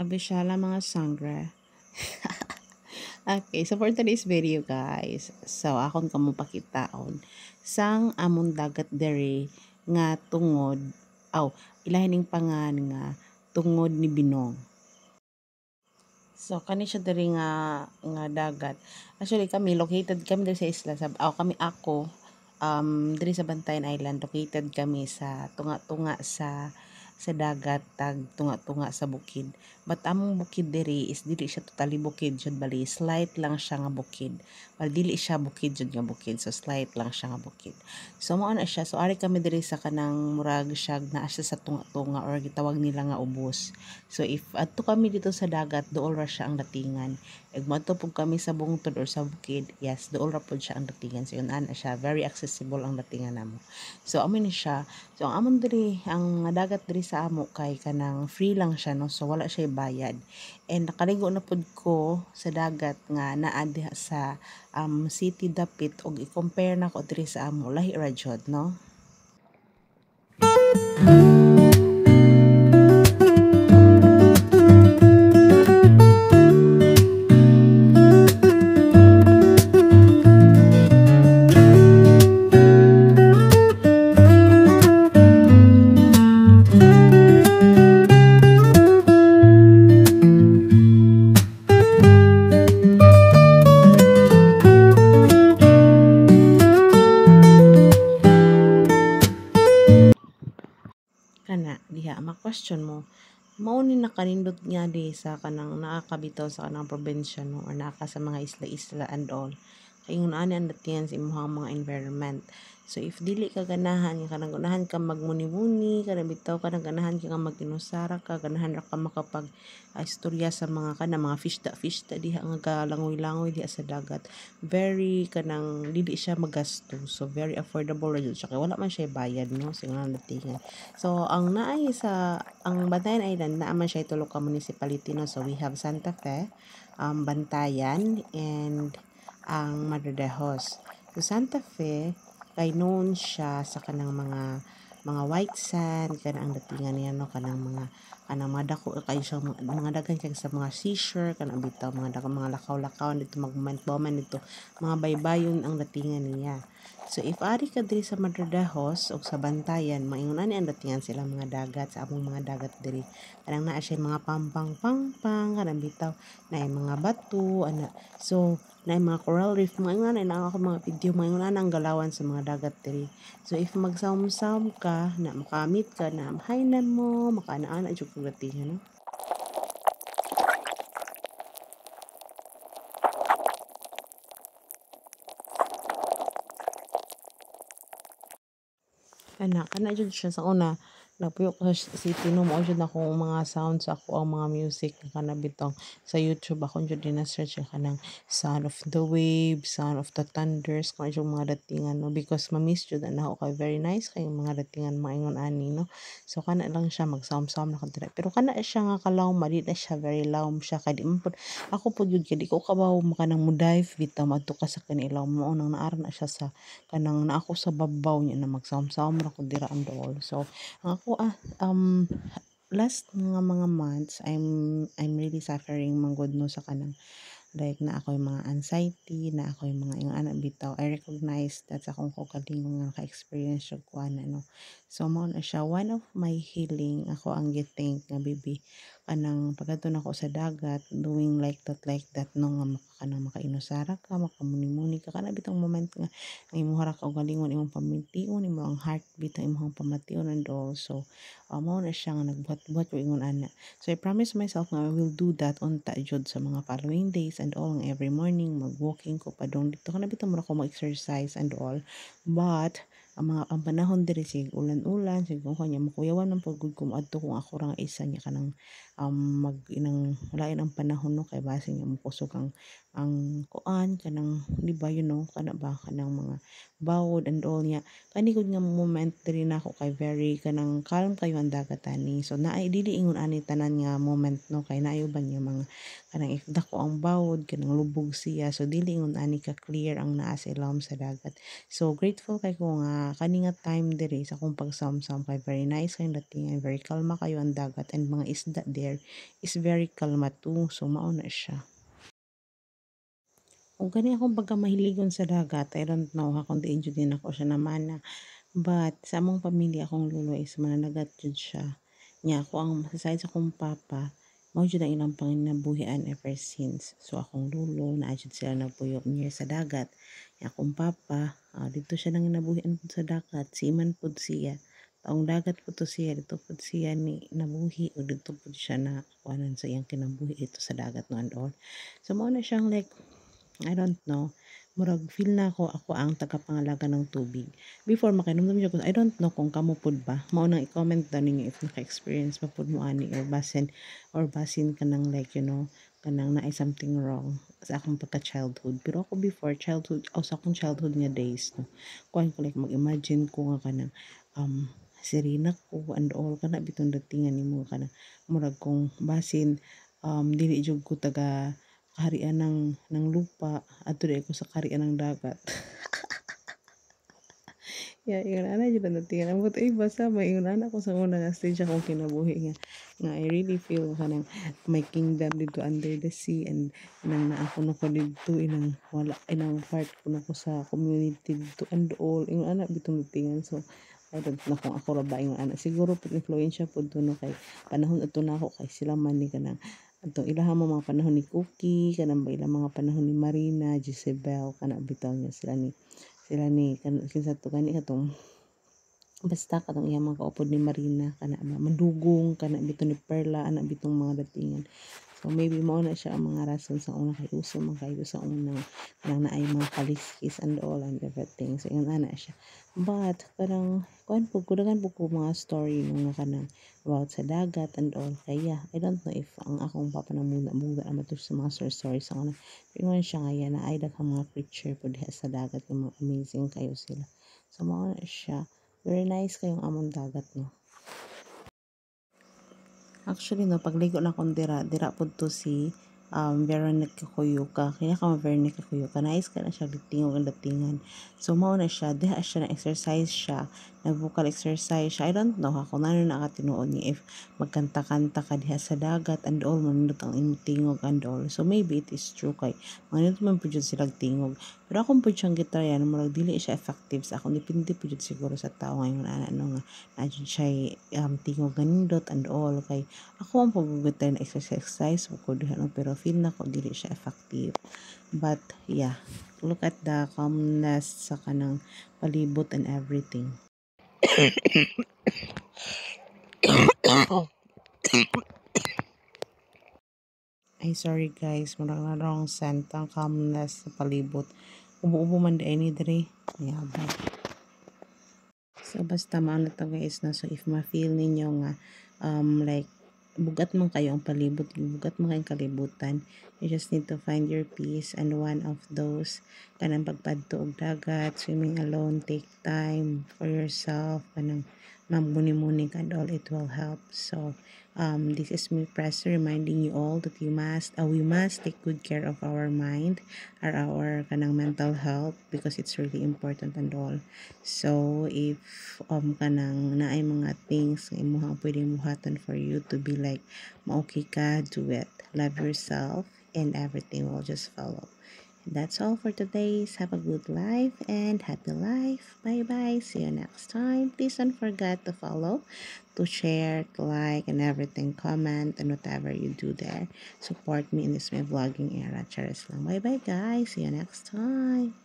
Abishala mga sangre. Okay, so for today's video guys, so akon kamo pakitaon sang amon dagat dere nga tungod ilahining pangan nga tungod ni Binong. So kani siya dere nga dagat. Actually kami located kami diri sa isla sa ako diri sa Bantayan Island, located kami sa tunga-tunga sa dagat, tag tunga-tunga sa bukid. But among bukid diri is dili siya totally bukid jud, bali slight lang siya nga bukid. Bali dili siya bukid jud nga bukid, so slight lang siya nga bukid. So mao na siya, so ari kami diri sa kanang murag siya naa siya sa tunga-tunga or gitawag nila nga ubos. So if adto kami dito sa dagat, dool ra siya ang datingan. Ug madto pud kami sa bungtod or sa bukid, yes, dool ra pud siya ang datingan. So yun ana siya, very accessible ang datingan namo. So amo ni siya. So ang amon diri, ang dagat diri sa amo kay kanang free lang siya no. So wala siya bayad. And nakaligo na pud ko sa dagat nga naa diha sa City Dapit, og i-compare na ko diri sa amo, lahi ra jud no. Kana diha ma-question mo, mao ni nakanindot nga di sa kanang nakakabitaw sa kanang probinsya no, or naka sa mga isla-isla and all, kay ngun ani ang datingan sa imong mga environment. So if dili ka ganahan nga kanang ganahan ka magmuni-muni, kanang bitaw ka ganahan ka mag-inusara ka, ganahan ra ka makapag istorya sa mga mga fishta diha nga galangoy-langoy diha sa dagat, very kanang dili siya magasto, so very affordable ra jud siya kay wala man siya bayad no sa nga datingan. So ang naay sa ang Bantayan Island, naa man siya tulo ka municipality no. So we have Santa Fe, Bantayan, and ang Madridejos. So Santa Fe kay known siya sa kanang mga white sand, kanang datingan niya no, kanang mga dako kay siya mga daghan kay sa mga seashore, kanang bitaw mga dako mga lakaw-lakaw dito magman dito, mga baybayon ang datingan niya. So if ari ka diri sa Madridejos o sa Bantayan, maingon ani ang datingan sila mga dagat sa among mga dagat diri. Kanang naa siya mga pampang kanang bitaw na mga bato ana. So na mga coral reef, maingon na ako mga video, maingon ang galawan sa mga dagat diri. So if magsawom-sawom ka na makamit ka na hainan mo, makaana-ana jud kog datingan no. Kana jud siya sa una, nagpuyo ko sa city no, mao jud ako mga sounds ako ang mga music na kana bitong sa YouTube ako jud din na search kanang sound of the waves, sound of the thunders, kung yung mga datingan no, because ma-miss jud na ako kay very nice kay mga datingan maingon ani no. So kana lang siya magsawom-sawom na ko dira, pero kana siya nga kalawm, di na siya very lawm siya kay di man pud ako pud jud kay di ko kabaw makanang mo dive bitaw madto ka sa kanilaw mo nang naara na siya sa kanang na ako sa babaw niya na magsawom-sawom ra ko dira and all. So ang ako last mga months I'm really suffering manggod no sa kanang like na ako yung mga anxiety, na ako yung mga yung anak bitaw. I recognize that sa akong kaugalingon nga ka-experience yung kuana no. So mao na siya one of my healing, ako ang githink nga baby kanang pagkadto nako sa dagat doing like that no, nga kanang makainusara ka, makamuni-muni ka, kana bitong moment nga ang imong hara kaugalingon, imong pamiltion, imong heartbeat, ang imong pamation and all. So mao na siya nga nagbuhat-buhat ko ingon ana. So I promise myself nga I will do that unta jud sa mga following days and all, nga every morning mag-walking ko padung dito kana bitaw mo ko mag-exercise and all. But ang panahon diri sig ulan-ulan sig kung kanya makuyawan man pud ko adto kung ako ra nga isa niya kanang mag inang lain ang panahon no, kay base nga mo kusog ang kuan kanang di ba you know kana ba kanang mga bawod and all niya. Kani gud nga moment diri nako kay very kanang calm kayo ang dagat ani. So naay dili ingon ani tanan nga moment no kay naayo ba niya mga kanang if dako ang bawod kanang lubog siya. So dili ingon ani ka clear ang naa sa ilawom sa dagat. So grateful kay ko nga kani nga time diri sa akong pagsamsam kay very nice kay datingan, very kalma kayo ang dagat and mga isda there is very kalma too. So mao na siya. Kung gani akong pagkamahiligon sa dagat, I don't know ha kung diin jud din ako siya namana. But sa among pamilya akong lulo is mananagat jud siya. Nya ako ang sa sa akong papa, mao jud ang ilang panginabuhian ever since. So akong lulo naa jud sila nagpuyok near sa dagat. Nya akong papa, dito siya nang nabuhian pud sa dagat. Siman pud siya. Taong dagat pud to siya, dito pud siya ni nabuhi o dito pud siya na kuanan sa iyang kinabuhi dito sa dagat no and all. So mao na siyang like I don't know. Murag feel na ako ang tagapangalaga ng tubig. Before makinomdom siya ko, I don't know kung kamo pud ba. Mao nang i-comment daw ninyo if naka-experience pa pud mo ani or basin ka ng like kanang naay something wrong sa akong pagka-childhood. Pero ako before childhood, sa akong childhood nga days no. Kuan ko like mag-imagine ko nga kanang sirena ko and all kana bitong datingan nimo kanang murag kong basin dili jud ko taga kaharian ng lupa adto di ako sa kaharian ng dagat. Ya, ingon ana jud ang datingan ambot ay basta maingon ana ko sa una nga stage akong kinabuhi nga I really feel kanang my kingdom dito under the sea and nang naa ko na ko dito inang wala inang part ko na ko sa community dito and all ingon ana bitong datingan so I don't know kung ako ra ba ingon ana siguro pud influensya pud to no kay panahon ato na ako kay sila man ni kanang ato ilahang mga panahon ni Cookie kanang ba ilang mga panahon ni Marina, Jezebel kana bitaw niya sila ni kinsa to gani katong basta katong iyang mga kaupod ni Marina kana ba mandugong kana bito ni Perla ana bitong mga datingan. So maybe mao na siya ang mga rason sa una kay uso man kayo sa una nang naay mga kaliskis and all and everything. So yun ana siya. But parang kuan po kudagan po ko mga story nung nga kanang about sa dagat and all. Kaya I don't know if ang akong papa na muna naman to sa mga story sa una. Pero siya nga yan na ay daghang mga creature po diha sa dagat yung mga amazing kayo sila. So mao na siya. Very nice kayong among dagat no. Actually no, pagligo na akong dira po to si Veronica Kuyuka. Kaya ka Veronica Kuyuka. Nais ka na siya tingog ang datingan. So, mao na siya. Diha siya na exercise siya. Nag-vocal exercise siya. I don't know ha kung ano na nakatinuod niya if magkanta-kanta ka diha sa dagat and all. Manindot ang imong tingog and all. So, maybe it is true kay manindot man po dyan silang tingog. Pero akong po siyang gitar yan, murag dili siya effective sa akong. Depende po dyan siguro sa tao ngayon na ano nga. Nadyan siya tingog ganindot and all. Kay ako ang paggugutan na exercise ko diha no pero feel na ko dili siya effective. But yeah, look at the calmness sa kanang palibot and everything. Ay sorry guys, murag na wrong scent ang calmness sa palibot. Ubo-ubo man di ni diri. Yeah, but so basta mao na to guys na so if ma-feel ninyo nga like bugat man kayo ang palibot, bugat man kayong kalibutan, you just need to find your peace and one of those kanang pagpadto og dagat, swimming alone, take time for yourself, kanang magbuni-muni and all, it will help. So this is me Press reminding you all that we must take good care of our mind or our kanang mental health because it's really important and all. So if kanang naay mga things nga imong pwedeng buhatan for you to be like maokay ka, do it. Love yourself and everything will just follow. That's all for today. Have a good life and happy life. Bye bye. See you next time. Please don't forget to follow, to share, to like, and everything. Comment and whatever you do there. Support me in this my vlogging era. Charis lang. Bye bye guys. See you next time.